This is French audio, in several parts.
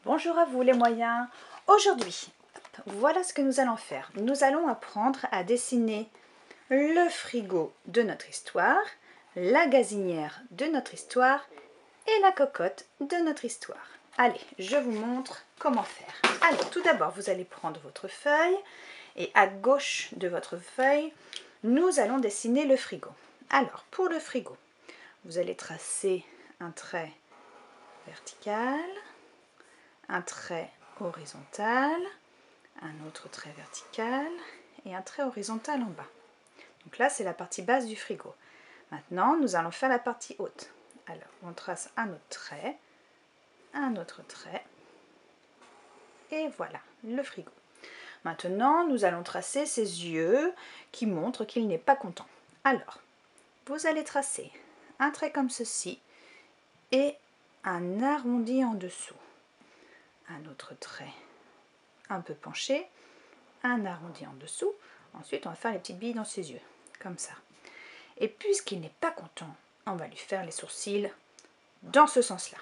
Bonjour à vous les moyens. Aujourd'hui, voilà ce que nous allons faire. Nous allons apprendre à dessiner le frigo de notre histoire, la gazinière de notre histoire et la cocotte de notre histoire. Allez, je vous montre comment faire. Allez, tout d'abord, vous allez prendre votre feuille et à gauche de votre feuille, nous allons dessiner le frigo. Alors, pour le frigo, vous allez tracer un trait vertical, un trait horizontal, un autre trait vertical et un trait horizontal en bas. Donc là, c'est la partie basse du frigo. Maintenant, nous allons faire la partie haute. Alors, on trace un autre trait, et voilà, le frigo. Maintenant, nous allons tracer ses yeux qui montrent qu'il n'est pas content. Alors, vous allez tracer un trait comme ceci et un arrondi en dessous. Un autre trait un peu penché, un arrondi en dessous. Ensuite, on va faire les petites billes dans ses yeux, comme ça. Et puisqu'il n'est pas content, on va lui faire les sourcils dans ce sens-là.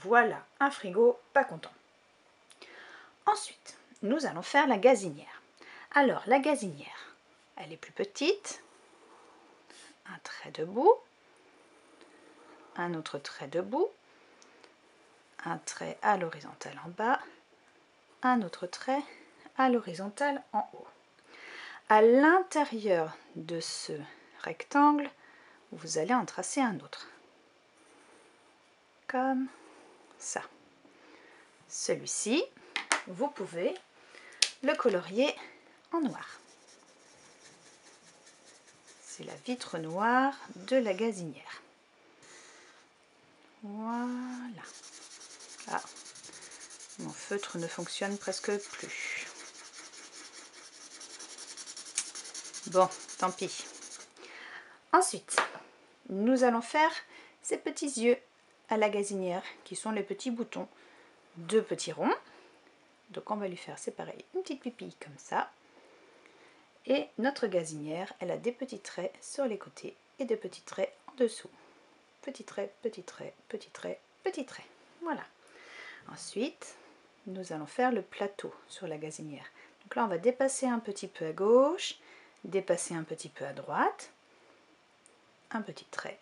Voilà, un frigo pas content. Ensuite, nous allons faire la gazinière. Alors, la gazinière, elle est plus petite. Un trait debout, un autre trait debout, un trait à l'horizontale en bas, un autre trait à l'horizontale en haut. À l'intérieur de ce rectangle, vous allez en tracer un autre. Comme ça. Celui-ci, vous pouvez le colorier en noir. C'est la vitre noire de la gazinière. Voilà. Ah, mon feutre ne fonctionne presque plus. Bon, tant pis. Ensuite, nous allons faire ces petits yeux à la gazinière qui sont les petits boutons, deux petits ronds. Donc on va lui faire, c'est pareil, une petite pupille comme ça. Et notre gazinière, elle a des petits traits sur les côtés et des petits traits en dessous. Petit trait, petit trait, petit trait, petit trait. Voilà. Ensuite, nous allons faire le plateau sur la gazinière. Donc là, on va dépasser un petit peu à gauche, dépasser un petit peu à droite, un petit trait,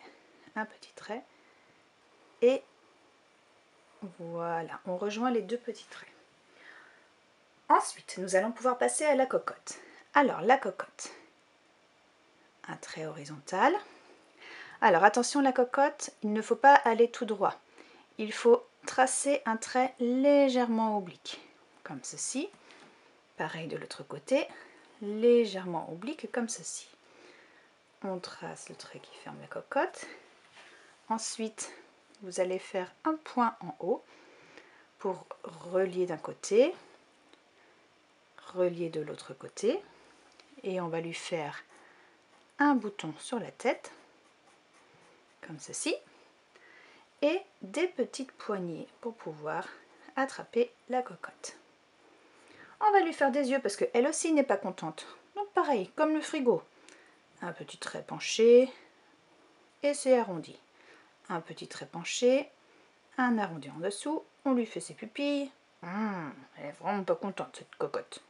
et voilà, on rejoint les deux petits traits. Ensuite, nous allons pouvoir passer à la cocotte. Alors, la cocotte, un trait horizontal. Alors, attention, la cocotte, il ne faut pas aller tout droit. Il faut tracer un trait légèrement oblique, comme ceci. Pareil de l'autre côté, légèrement oblique, comme ceci. On trace le trait qui ferme la cocotte. Ensuite, vous allez faire un point en haut pour relier d'un côté, relier de l'autre côté. Et on va lui faire un bouton sur la tête, comme ceci. Et des petites poignées pour pouvoir attraper la cocotte. On va lui faire des yeux parce qu'elle aussi n'est pas contente. Donc pareil, comme le frigo. Un petit trait penché et c'est arrondi. Un petit trait penché, un arrondi en dessous. On lui fait ses pupilles. Elle est vraiment pas contente cette cocotte.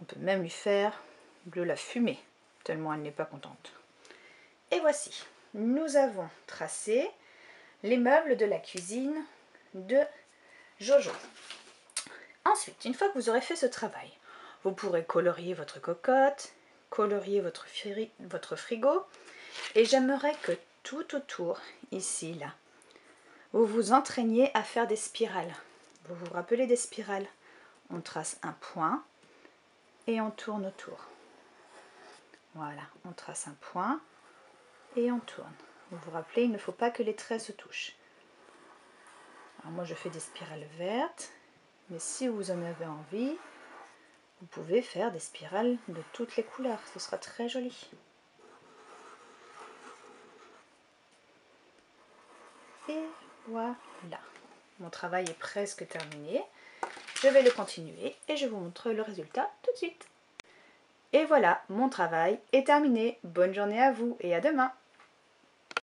On peut même lui faire de la fumée, tellement elle n'est pas contente. Et voici, nous avons tracé les meubles de la cuisine de Jojo. Ensuite, une fois que vous aurez fait ce travail, vous pourrez colorier votre cocotte, colorier votre frigo, et j'aimerais que tout autour, ici, là, vous vous entraîniez à faire des spirales. Vous vous rappelez des spirales? On trace un point et on tourne autour. Voilà, on trace un point et on tourne. Vous vous rappelez, il ne faut pas que les traits se touchent. Alors moi, je fais des spirales vertes, mais si vous en avez envie, vous pouvez faire des spirales de toutes les couleurs. Ce sera très joli. Et voilà. Mon travail est presque terminé. Je vais le continuer et je vous montre le résultat tout de suite. Et voilà, mon travail est terminé. Bonne journée à vous et à demain.